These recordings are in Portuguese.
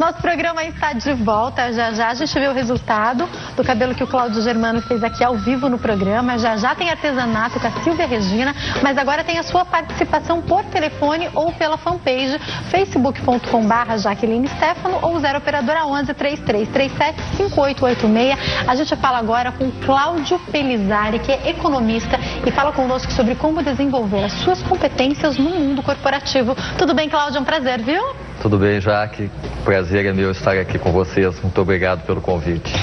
Nosso programa está de volta. Já já a gente vê o resultado do cabelo que o Cláudio Germano fez aqui ao vivo no programa. Já já tem artesanato com a Silvia Regina, mas agora tem a sua participação por telefone ou pela fanpage facebook.com/Jaqueline Stefano ou 0 operadora 11 3337 5886. A gente fala agora com Cláudio Pelizari, que é economista e fala conosco sobre como desenvolver as suas competências no mundo corporativo. Tudo bem, Cláudio? É um prazer, viu? Tudo bem, Jaque. Prazer é meu estar aqui com vocês. Muito obrigado pelo convite.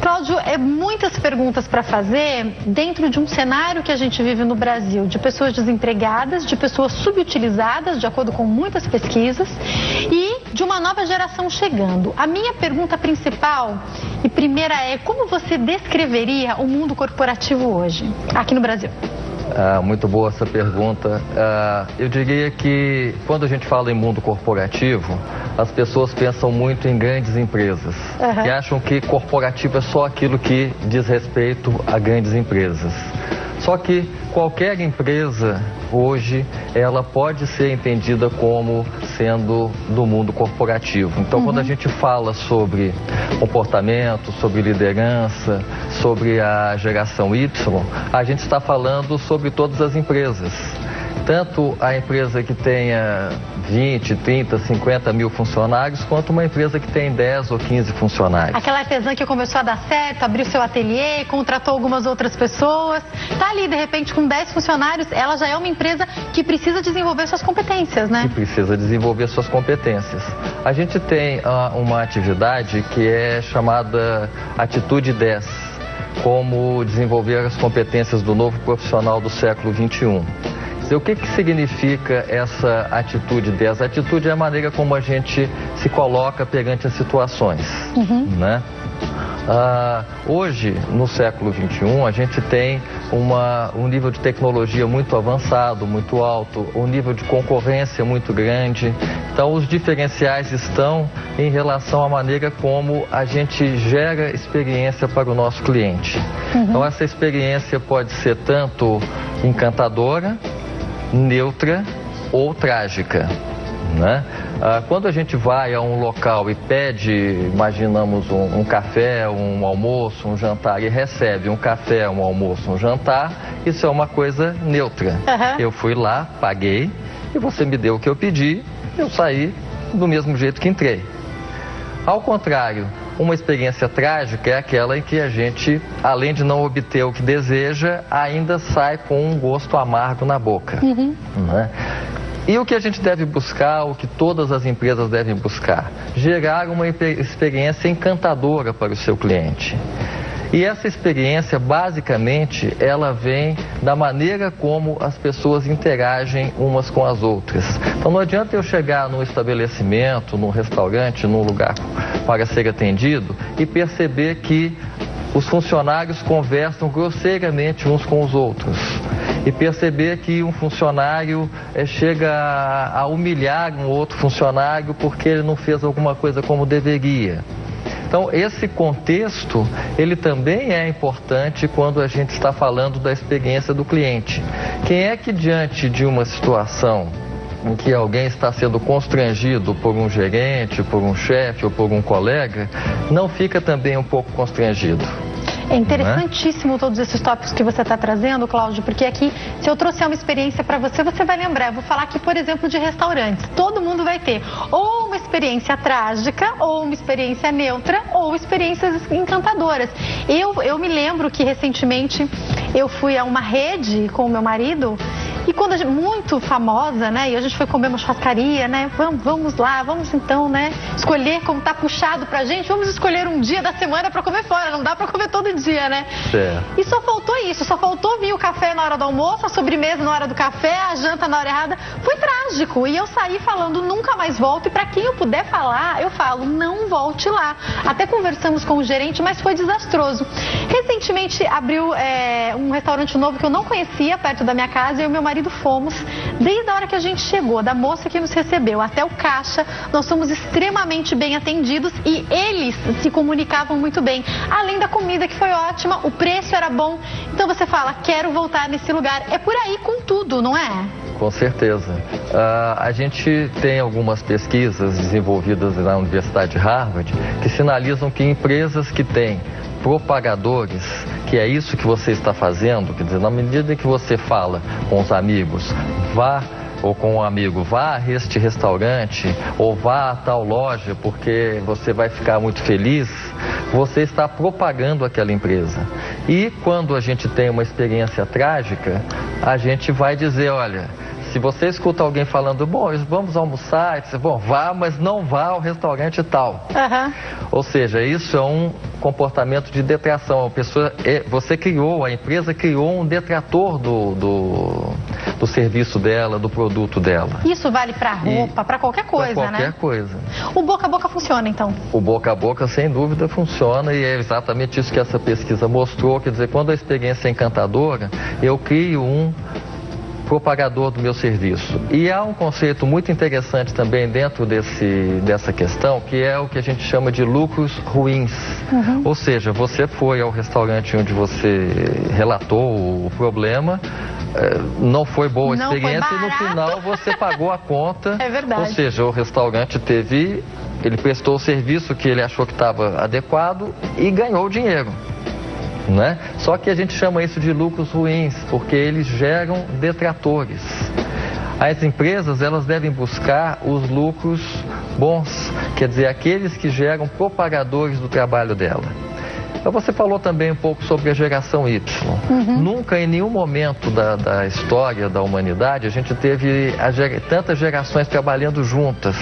Cláudio, muitas perguntas para fazer dentro de um cenário que a gente vive no Brasil, de pessoas desempregadas, de pessoas subutilizadas, de acordo com muitas pesquisas, e de uma nova geração chegando. A minha pergunta principal e primeira é: como você descreveria o mundo corporativo hoje, aqui no Brasil? Muito boa essa pergunta. Eu diria que quando a gente fala em mundo corporativo, as pessoas pensam muito em grandes empresas e acham que corporativo é só aquilo que diz respeito a grandes empresas. Só que qualquer empresa hoje, ela pode ser entendida como sendo do mundo corporativo. Então, quando a gente fala sobre comportamento, sobre liderança, sobre a geração Y, a gente está falando sobre todas as empresas. Tanto a empresa que tenha 20, 30, 50 mil funcionários, quanto uma empresa que tem 10 ou 15 funcionários. Aquela artesã que começou a dar certo, abriu seu ateliê, contratou algumas outras pessoas, está ali de repente com 10 funcionários, ela já é uma empresa que precisa desenvolver suas competências, né? Que precisa desenvolver suas competências. A gente tem uma atividade que é chamada Atitude 10, como desenvolver as competências do novo profissional do século XXI. O que significa essa atitude 10? A atitude é a maneira como a gente se coloca perante as situações, né? Hoje, no século XXI, a gente tem um nível de tecnologia muito avançado, muito alto, um nível de concorrência muito grande. Então, os diferenciais estão em relação à maneira como a gente gera experiência para o nosso cliente. Então, essa experiência pode ser tanto encantadora, neutra ou trágica, né? Quando a gente vai a um local e pede, imaginamos um café, um almoço, um jantar, e recebe um café, um almoço, um jantar, isso é uma coisa neutra. Eu fui lá, paguei, e você me deu o que eu pedi, eu saí do mesmo jeito que entrei. Ao contrário, uma experiência trágica é aquela em que a gente, além de não obter o que deseja, ainda sai com um gosto amargo na boca. Né? E o que a gente deve buscar, o que todas as empresas devem buscar? Gerar uma experiência encantadora para o seu cliente. E essa experiência, basicamente, ela vem da maneira como as pessoas interagem umas com as outras. Então não adianta eu chegar num estabelecimento, num restaurante, num lugar para ser atendido e perceber que os funcionários conversam grosseiramente uns com os outros. E perceber que um funcionário chega a humilhar um outro funcionário porque ele não fez alguma coisa como deveria. Então, esse contexto, ele também é importante quando a gente está falando da experiência do cliente. Quem é que, diante de uma situação em que alguém está sendo constrangido por um gerente, por um chefe ou por um colega, não fica também um pouco constrangido? É interessantíssimo todos esses tópicos que você está trazendo, Cláudio, porque aqui, se eu trouxer uma experiência para você, você vai lembrar. Eu vou falar aqui, por exemplo, de restaurantes. Todo mundo vai ter ou uma experiência trágica, ou uma experiência neutra, ou experiências encantadoras. Eu me lembro que, recentemente, eu fui a uma rede com o meu marido, e quando muito famosa, né, e a gente foi comer uma churrascaria, né, vamos lá, vamos então, né, escolher como tá puxado pra gente, vamos escolher um dia da semana pra comer fora, não dá pra comer todo dia, né? E só faltou isso, só faltou vir o café na hora do almoço, a sobremesa na hora do café, a janta na hora errada. Foi trágico, e eu saí falando nunca mais volto, e pra quem eu puder falar, eu falo, não volte lá. Até conversamos com o gerente, mas foi desastroso. Recentemente abriu um restaurante novo que eu não conhecia, perto da minha casa, e o meu marido fomos. Desde a hora que a gente chegou, da moça que nos recebeu até o caixa, nós fomos extremamente bem atendidos e eles se comunicavam muito bem. Além da comida que foi ótima, o preço era bom. Então você fala, quero voltar nesse lugar. É por aí com tudo, não é? com certeza. A gente tem algumas pesquisas desenvolvidas na Universidade de Harvard que sinalizam que empresas que têm propagadores, que é isso que você está fazendo, quer dizer, na medida que você fala com os amigos, ou com um amigo, vá a este restaurante ou vá a tal loja porque você vai ficar muito feliz, você está propagando aquela empresa. E quando a gente tem uma experiência trágica, a gente vai dizer, olha, se você escuta alguém falando, bom, vamos almoçar, você, bom, vá, mas não vá ao restaurante tal. Ou seja, isso é um comportamento de detração. A pessoa, você criou, a empresa criou um detrator do serviço dela, do produto dela. Isso vale para roupa, para qualquer coisa, né? Qualquer coisa. O boca a boca funciona, então? O boca a boca, sem dúvida, funciona e é exatamente isso que essa pesquisa mostrou. Quer dizer, quando a experiência é encantadora, eu crio um propagador do meu serviço. E há um conceito muito interessante também dentro dessa questão, que é o que a gente chama de lucros ruins. Ou seja, você foi ao restaurante onde você relatou o problema, não foi boa a experiência e no final você pagou a conta. É verdade. Ou seja, o restaurante ele prestou o serviço que ele achou que estava adequado e ganhou dinheiro. Né? Só que a gente chama isso de lucros ruins, porque eles geram detratores. As empresas, elas devem buscar os lucros bons, quer dizer, aqueles que geram propagadores do trabalho dela. Então, você falou também um pouco sobre a geração Y. Nunca, em nenhum momento da história da humanidade, a gente teve tantas gerações trabalhando juntas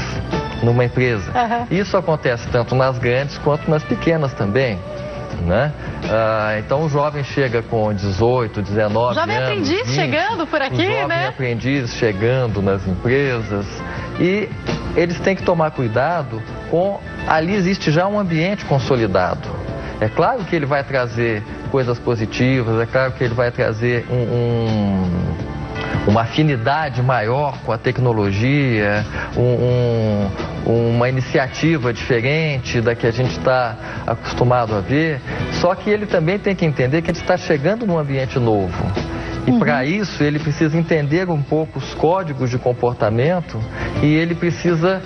numa empresa. Isso acontece tanto nas grandes quanto nas pequenas também. Né? Então o jovem chega com 18, 19 jovem anos, aprendiz 20, chegando por aqui, jovem né? Aprendiz chegando nas empresas e eles têm que tomar cuidado ali existe já um ambiente consolidado. É claro que ele vai trazer coisas positivas, é claro que ele vai trazer uma afinidade maior com a tecnologia, uma iniciativa diferente da que a gente está acostumado a ver, só que ele também tem que entender que a gente está chegando num ambiente novo. E para isso ele precisa entender um pouco os códigos de comportamento e ele precisa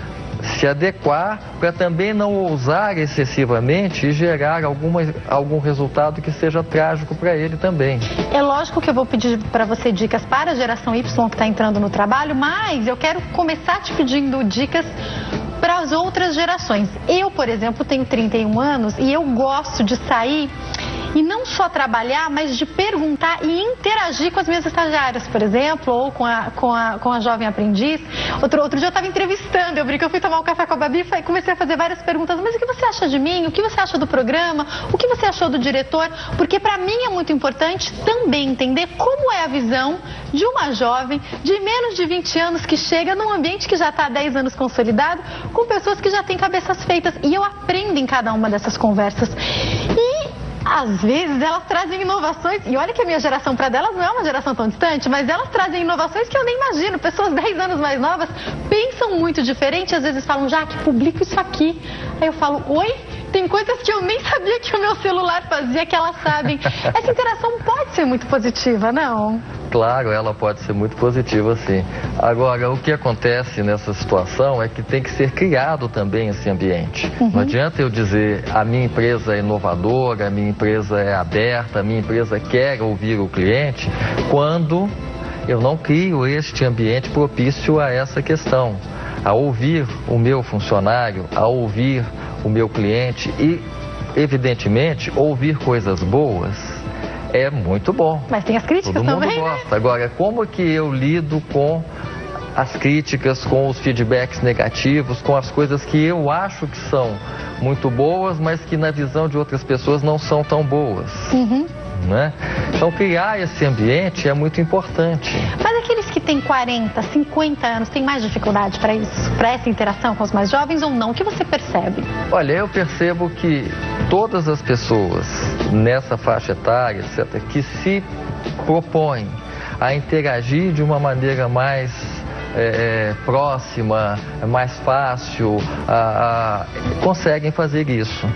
se adequar para também não ousar excessivamente e gerar algum resultado que seja trágico para ele também. É lógico que eu vou pedir para você dicas para a geração Y que está entrando no trabalho, mas eu quero começar te pedindo dicas para as outras gerações. Eu, por exemplo, tenho 31 anos e eu gosto de sair e não só trabalhar, mas de perguntar e interagir com as minhas estagiárias, por exemplo, ou com a jovem aprendiz. Outro dia eu estava entrevistando, eu fui tomar um café com a Babi e comecei a fazer várias perguntas. Mas o que você acha de mim? O que você acha do programa? O que você achou do diretor? Porque para mim é muito importante também entender como é a visão de uma jovem de menos de 20 anos que chega num ambiente que já está há 10 anos consolidado, com pessoas que já têm cabeças feitas. E eu aprendo em cada uma dessas conversas. E às vezes elas trazem inovações, e olha que a minha geração para delas não é uma geração tão distante, mas elas trazem inovações que eu nem imagino. Pessoas 10 anos mais novas pensam muito diferente, às vezes falam, Jaque, publico isso aqui. Aí eu falo, oi? Tem coisas que eu nem sabia que o meu celular fazia, que elas sabem. Essa interação pode ser muito positiva, não? Claro, ela pode ser muito positiva, sim. Agora, o que acontece nessa situação é que tem que ser criado também esse ambiente. Não adianta eu dizer, a minha empresa é inovadora, a minha empresa é aberta, a minha empresa quer ouvir o cliente, quando eu não crio este ambiente propício a essa questão. A ouvir o meu funcionário, a ouvir o meu cliente e, evidentemente, ouvir coisas boas é muito bom. Mas tem as críticas também, todo mundo gosta. Né? Agora, como que eu lido com as críticas, com os feedbacks negativos, com as coisas que eu acho que são muito boas, mas que na visão de outras pessoas não são tão boas? Né? Então, criar esse ambiente é muito importante. Mas aqueles que têm 40, 50 anos, têm mais dificuldade para isso, para essa interação com os mais jovens ou não? O que você percebe? Olha, eu percebo que todas as pessoas nessa faixa etária, etc., que se propõem a interagir de uma maneira mais próxima, mais fácil, conseguem fazer isso.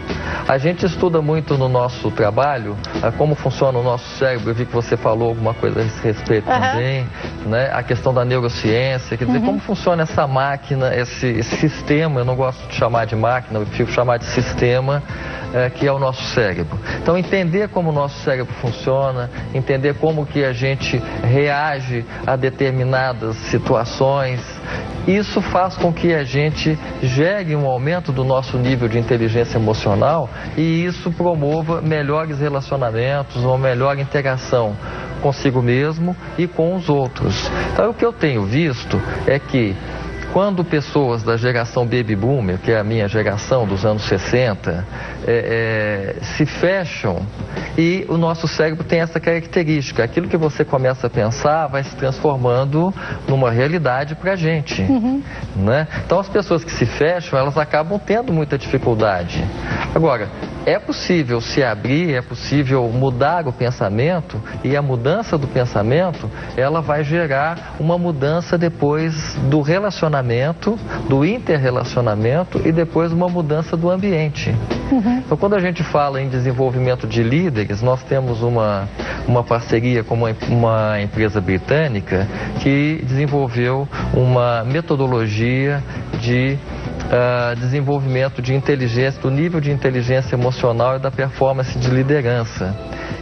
A gente estuda muito no nosso trabalho como funciona o nosso cérebro. Eu vi que você falou alguma coisa a esse respeito também, né? A questão da neurociência, quer dizer, como funciona essa máquina, esse sistema, eu não gosto de chamar de máquina, eu prefiro chamar de sistema, que é o nosso cérebro. Então, entender como o nosso cérebro funciona, entender como que a gente reage a determinadas situações, isso faz com que a gente gere um aumento do nosso nível de inteligência emocional e isso promova melhores relacionamentos, uma melhor interação consigo mesmo e com os outros. Então, o que eu tenho visto é que quando pessoas da geração Baby Boomer, que é a minha geração dos anos 60, se fecham e o nosso cérebro tem essa característica. Aquilo que você começa a pensar vai se transformando numa realidade para a gente. Né? Então, as pessoas que se fecham, elas acabam tendo muita dificuldade. Agora, é possível se abrir, é possível mudar o pensamento e a mudança do pensamento, ela vai gerar uma mudança depois do relacionamento, do interrelacionamento e depois uma mudança do ambiente. Então, quando a gente fala em desenvolvimento de líderes, nós temos uma parceria com uma empresa britânica que desenvolveu uma metodologia de desenvolvimento de inteligência, do nível de inteligência emocional e da performance de liderança.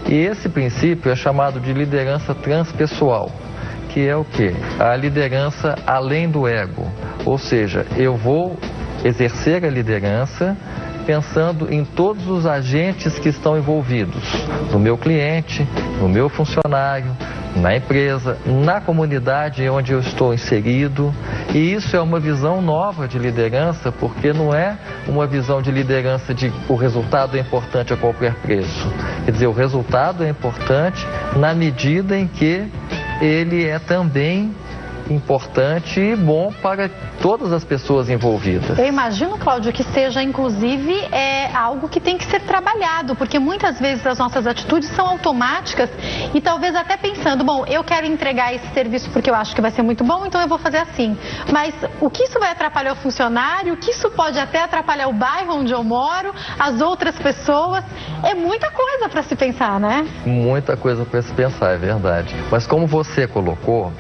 E esse princípio é chamado de liderança transpessoal, que é o quê? A liderança além do ego. Ou seja, eu vou exercer a liderança pensando em todos os agentes que estão envolvidos, no meu cliente, no meu funcionário, na empresa, na comunidade onde eu estou inserido. E isso é uma visão nova de liderança, porque não é uma visão de liderança de o resultado é importante a qualquer preço. Quer dizer, o resultado é importante na medida em que ele é também importante e bom para todas as pessoas envolvidas. Eu imagino, Cláudio, que seja inclusive algo que tem que ser trabalhado, porque muitas vezes as nossas atitudes são automáticas e talvez até pensando, bom, eu quero entregar esse serviço porque eu acho que vai ser muito bom, então eu vou fazer assim. Mas o que isso vai atrapalhar o funcionário, o que isso pode até atrapalhar o bairro onde eu moro, as outras pessoas, é muita coisa para se pensar, né? Muita coisa para se pensar, é verdade. Mas como você colocou,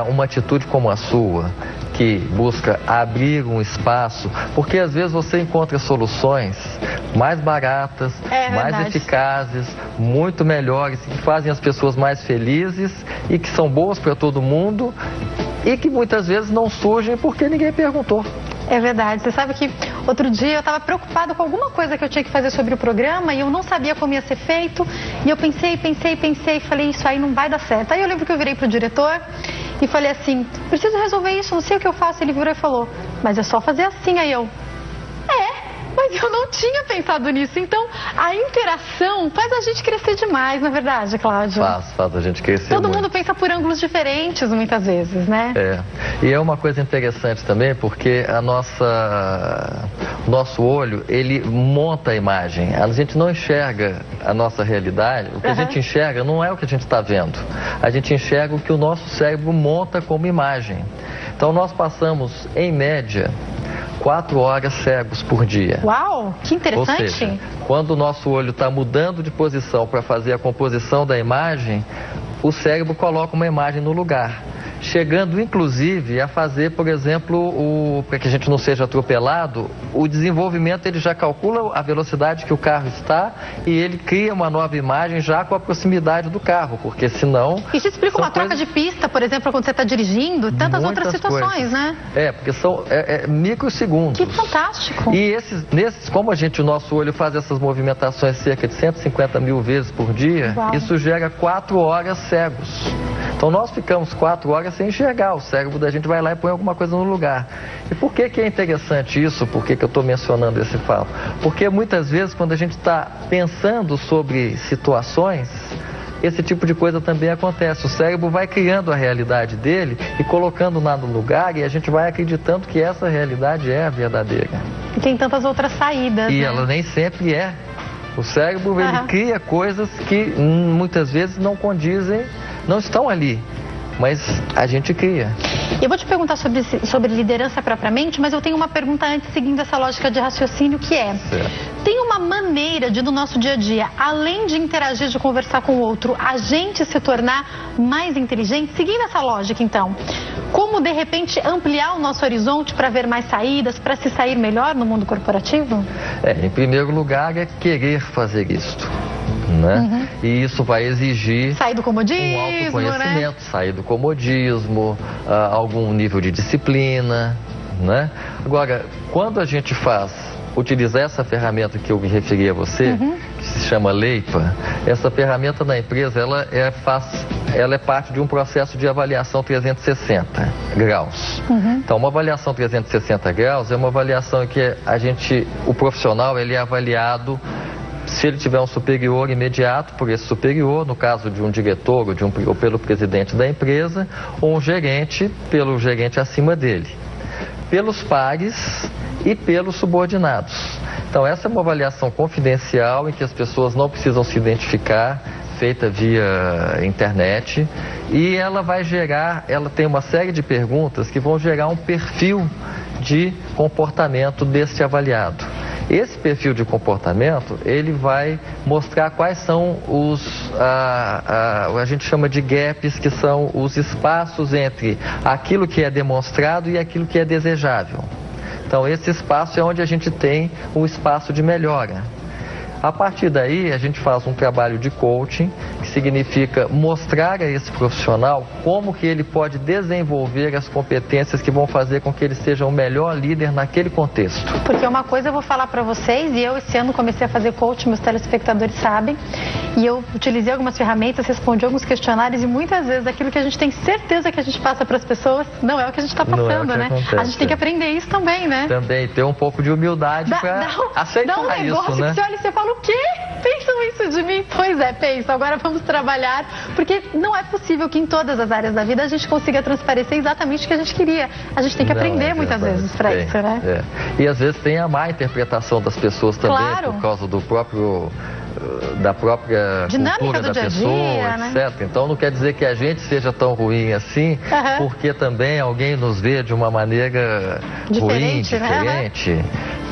uma atitude como a sua, que busca abrir um espaço, porque às vezes você encontra soluções mais baratas, mais eficazes, muito melhores, que fazem as pessoas mais felizes e que são boas para todo mundo e que muitas vezes não surgem porque ninguém perguntou. É verdade. Você sabe que outro dia eu estava preocupada com alguma coisa que eu tinha que fazer sobre o programa e eu não sabia como ia ser feito. E eu pensei e falei, isso aí não vai dar certo. Aí eu lembro que eu virei pro diretor e falei assim, preciso resolver isso, não sei o que eu faço. Ele virou e falou, mas é só fazer assim. Aí eu, mas eu não tinha pensado nisso. Então, a interação faz a gente crescer demais, não é verdade, Cláudio? Faz a gente crescer Todo muito. mundo pensa por ângulos diferentes, muitas vezes, né? E é uma coisa interessante também, porque nosso olho, ele monta a imagem. A gente não enxerga a nossa realidade. O que a gente enxerga não é o que a gente está vendo. A gente enxerga o que o nosso cérebro monta como imagem. Então, nós passamos, em média, 4 horas cegos por dia. Uau, que interessante. Ou seja, quando o nosso olho está mudando de posição para fazer a composição da imagem, o cérebro coloca uma imagem no lugar. Chegando, inclusive, a fazer, por exemplo, para que a gente não seja atropelado, o desenvolvimento ele já calcula a velocidade que o carro está e ele cria uma nova imagem já com a proximidade do carro, porque senão... Isso explica uma troca de pista, por exemplo, quando você está dirigindo, e tantas outras situações, coisas, né? Porque são microsegundos. Que fantástico. E como o nosso olho faz essas movimentações cerca de 150 mil vezes por dia, isso gera 4 horas cegos. Então nós ficamos 4 horas sem enxergar, o cérebro da gente vai lá e põe alguma coisa no lugar. E por que é interessante isso? Por que eu estou mencionando esse fato? Porque muitas vezes quando a gente está pensando sobre situações, esse tipo de coisa também acontece. O cérebro vai criando a realidade dele e colocando nada no lugar e a gente vai acreditando que essa realidade é a verdadeira. E tem tantas outras saídas, E né? ela nem sempre é. O cérebro ele cria coisas que muitas vezes não condizem, não estão ali, mas a gente cria. Eu vou te perguntar sobre liderança propriamente, mas eu tenho uma pergunta antes, seguindo essa lógica de raciocínio, que é: tem uma maneira de, no nosso dia a dia, além de interagir, de conversar com o outro, a gente se tornar mais inteligente? Seguindo essa lógica, então, como, de repente, ampliar o nosso horizonte para ver mais saídas, para se sair melhor no mundo corporativo? Em primeiro lugar, é querer fazer isto. Né? E isso vai exigir sair do comodismo, um autoconhecimento, né? Sair do comodismo, algum nível de disciplina, né? Agora, quando a gente utilizar essa ferramenta que eu me referi a você, que se chama Leipa, essa ferramenta na empresa, ela é parte de um processo de avaliação 360 graus. Então, uma avaliação 360 graus é uma avaliação em que o profissional, ele é avaliado se ele tiver um superior imediato por esse superior, no caso de um diretor ou pelo presidente da empresa, ou um gerente pelo gerente acima dele, pelos pares e pelos subordinados. Então, essa é uma avaliação confidencial em que as pessoas não precisam se identificar, feita via internet, e ela tem uma série de perguntas que vão gerar um perfil de comportamento deste avaliado. Esse perfil de comportamento, ele vai mostrar quais são a gente chama de gaps, que são os espaços entre aquilo que é demonstrado e aquilo que é desejável. Então, esse espaço é onde a gente tem um espaço de melhora. A partir daí, a gente faz um trabalho de coaching, que significa mostrar a esse profissional como que ele pode desenvolver as competências que vão fazer com que ele seja o melhor líder naquele contexto. Porque uma coisa eu vou falar para vocês, e eu esse ano comecei a fazer coaching, meus telespectadores sabem, e eu utilizei algumas ferramentas, respondi alguns questionários, e muitas vezes aquilo que a gente tem certeza que a gente passa para as pessoas não é o que a gente está passando, né? Acontece. A gente tem que aprender isso também, né? Também, ter um pouco de humildade para aceitar isso, né? Dá um negócio que você olha e você fala: o quê? Pensam isso de mim? Pois é, pensam. Agora vamos trabalhar, porque não é possível que em todas as áreas da vida a gente consiga transparecer exatamente o que a gente queria. A gente tem que aprender muitas vezes para isso, né? E às vezes tem a má interpretação das pessoas também, claro, por causa da própria cultura da pessoa, né? etc. Então não quer dizer que a gente seja tão ruim assim, porque também alguém nos vê de uma maneira ruim, diferente.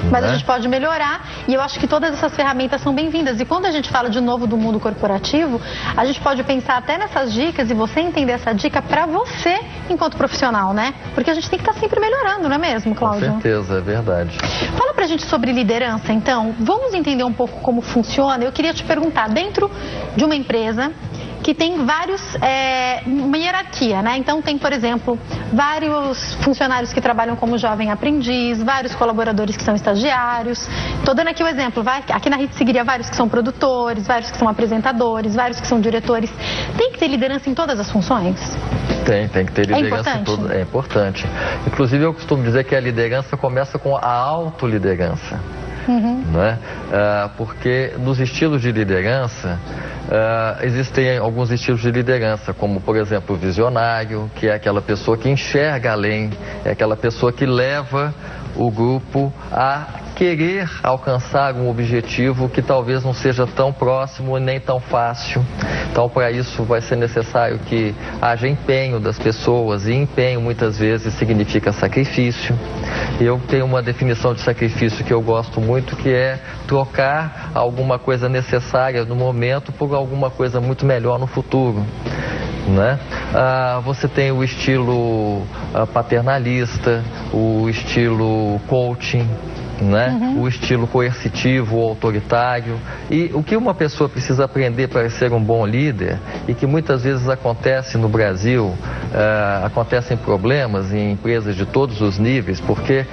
Mas a gente pode melhorar, e eu acho que todas essas ferramentas são bem-vindas. E quando a gente fala de novo do mundo corporativo, a gente pode pensar até nessas dicas e você entender essa dica para você enquanto profissional, né? Porque a gente tem que estar sempre melhorando, não é mesmo, Cláudio? Com certeza, é verdade. Fala pra gente sobre liderança, então. Vamos entender um pouco como funciona. Eu queria te perguntar, dentro de uma empresa que tem uma hierarquia, né? Então tem, por exemplo, vários funcionários que trabalham como jovem aprendiz, vários colaboradores que são estagiários. Estou dando aqui o exemplo, aqui na Rede seguiria vários que são produtores, vários que são apresentadores, vários que são diretores. Tem que ter liderança em todas as funções? Tem que ter liderança em tudo. É importante. Inclusive, eu costumo dizer que a liderança começa com a autoliderança. Né? Porque nos estilos de liderança existem alguns estilos de liderança, como por exemplo o visionário, que é aquela pessoa que enxerga além, é aquela pessoa que leva o grupo a querer alcançar um objetivo que talvez não seja tão próximo e nem tão fácil. Então, para isso vai ser necessário que haja empenho das pessoas, e empenho muitas vezes significa sacrifício. Eu tenho uma definição de sacrifício que eu gosto muito, que é trocar alguma coisa necessária no momento por alguma coisa muito melhor no futuro. Né? Você tem o estilo paternalista, o estilo coaching, né? O estilo coercitivo ou autoritário. E o que uma pessoa precisa aprender para ser um bom líder, e que muitas vezes acontece no Brasil, acontecem problemas em empresas de todos os níveis, porque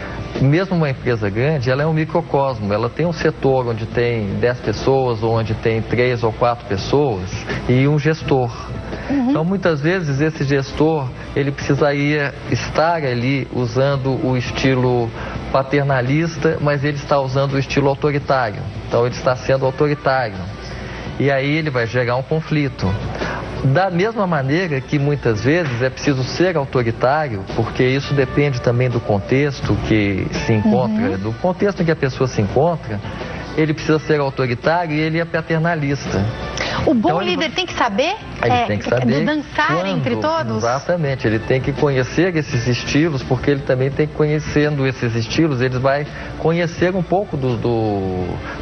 mesmo uma empresa grande, ela é um microcosmo, ela tem um setor onde tem 10 pessoas, ou onde tem 3 ou 4 pessoas e um gestor. Então, muitas vezes, esse gestor, ele precisaria estar ali usando o estilo paternalista, mas ele está usando o estilo autoritário. Então, ele está sendo autoritário. E aí ele vai gerar um conflito. Da mesma maneira que muitas vezes é preciso ser autoritário, porque isso depende também do contexto que se encontra, do contexto em que a pessoa se encontra, ele precisa ser autoritário e ele é paternalista. O bom líder tem que saber, tem que saber dançar entre todos? Exatamente, ele tem que conhecer esses estilos, porque ele também tem que, conhecendo esses estilos, ele vai conhecer um pouco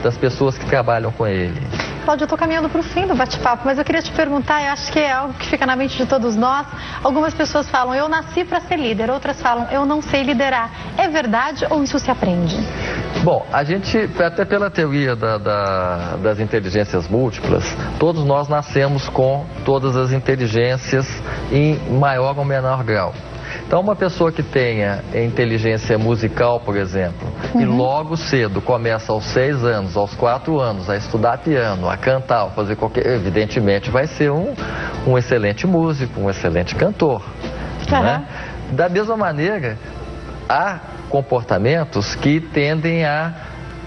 das pessoas que trabalham com ele. Cláudio, eu estou caminhando para o fim do bate-papo, mas eu queria te perguntar, e acho que é algo que fica na mente de todos nós. Algumas pessoas falam, eu nasci para ser líder, outras falam, eu não sei liderar. É verdade ou isso se aprende? Bom, a gente, até pela teoria das inteligências múltiplas, todos nós nascemos com todas as inteligências em maior ou menor grau. Então, uma pessoa que tenha inteligência musical, por exemplo, e logo cedo começa aos 6 anos, aos 4 anos, a estudar piano, a cantar, a fazer evidentemente vai ser um excelente músico, um excelente cantor. Né? Da mesma maneira, há comportamentos que tendem a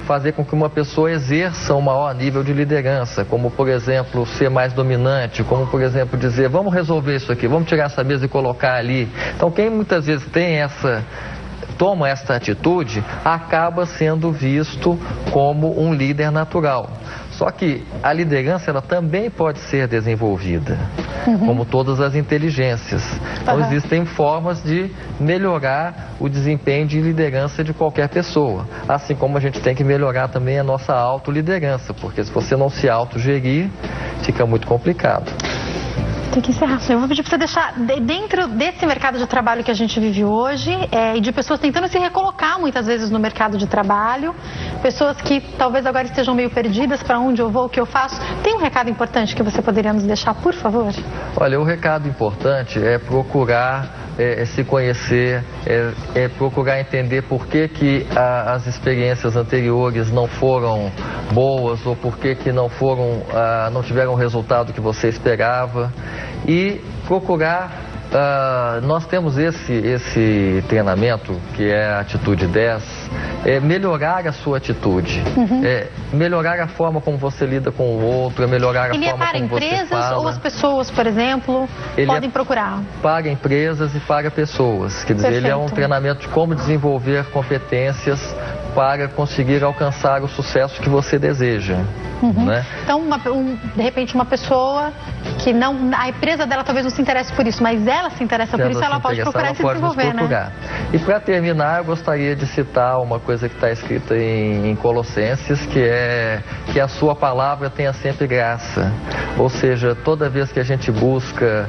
fazer com que uma pessoa exerça um maior nível de liderança, como, por exemplo, ser mais dominante, como, por exemplo, dizer, vamos resolver isso aqui, vamos tirar essa mesa e colocar ali. Então, quem muitas vezes toma essa atitude, acaba sendo visto como um líder natural. Só que a liderança, ela também pode ser desenvolvida, como todas as inteligências. Então, existem formas de melhorar o desempenho de liderança de qualquer pessoa. Assim como a gente tem que melhorar também a nossa autoliderança, porque se você não se autogerir, fica muito complicado. Tem que encerrar. Eu vou pedir para você deixar, dentro desse mercado de trabalho que a gente vive hoje, e de pessoas tentando se recolocar muitas vezes no mercado de trabalho, pessoas que talvez agora estejam meio perdidas, para onde eu vou, o que eu faço. Tem um recado importante que você poderia nos deixar, por favor? Olha, o recado importante é procurar se conhecer, procurar entender por que as experiências anteriores não foram boas ou por que não tiveram o resultado que você esperava, e procurar, nós temos esse treinamento que é a Atitude 10, melhorar a sua atitude, melhorar a forma como você lida com o outro, melhorar a forma como você fala. Ele é para empresas ou as pessoas, por exemplo, podem procurar? Para empresas e para pessoas. Quer dizer, ele é um treinamento de como desenvolver competências para conseguir alcançar o sucesso que você deseja. Né? Então, de repente, uma pessoa que a empresa dela talvez não se interesse por isso, mas ela se interessa por isso, ela pode procurar e se desenvolver, né? E para terminar, eu gostaria de citar uma coisa que está escrita em Colossenses, que é que a sua palavra tenha sempre graça. Ou seja, toda vez que a gente busca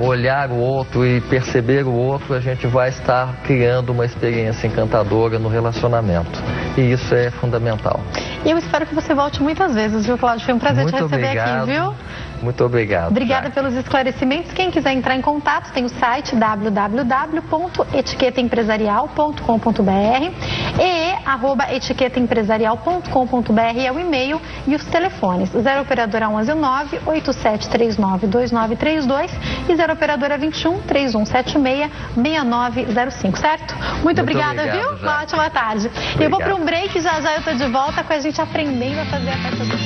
olhar o outro e perceber o outro, a gente vai estar criando uma experiência encantadora no relacionamento. E isso é fundamental. E eu espero que você volte muitas vezes, viu, Cláudio? Foi um prazer te receber aqui, viu? Muito obrigado. Obrigada pelos esclarecimentos. Quem quiser entrar em contato, tem o site www.etiquetaempresarial.com.br, @etiquetaempresarial.com.br é o e-mail e os telefones 0 operadora 11 9 8739 2932 e 0 operadora 21 3176 6905, certo? Muito obrigada, viu? Uma ótima tarde. Obrigado. Eu vou para um break, já eu tô de volta com a gente aprendendo a fazer a festa do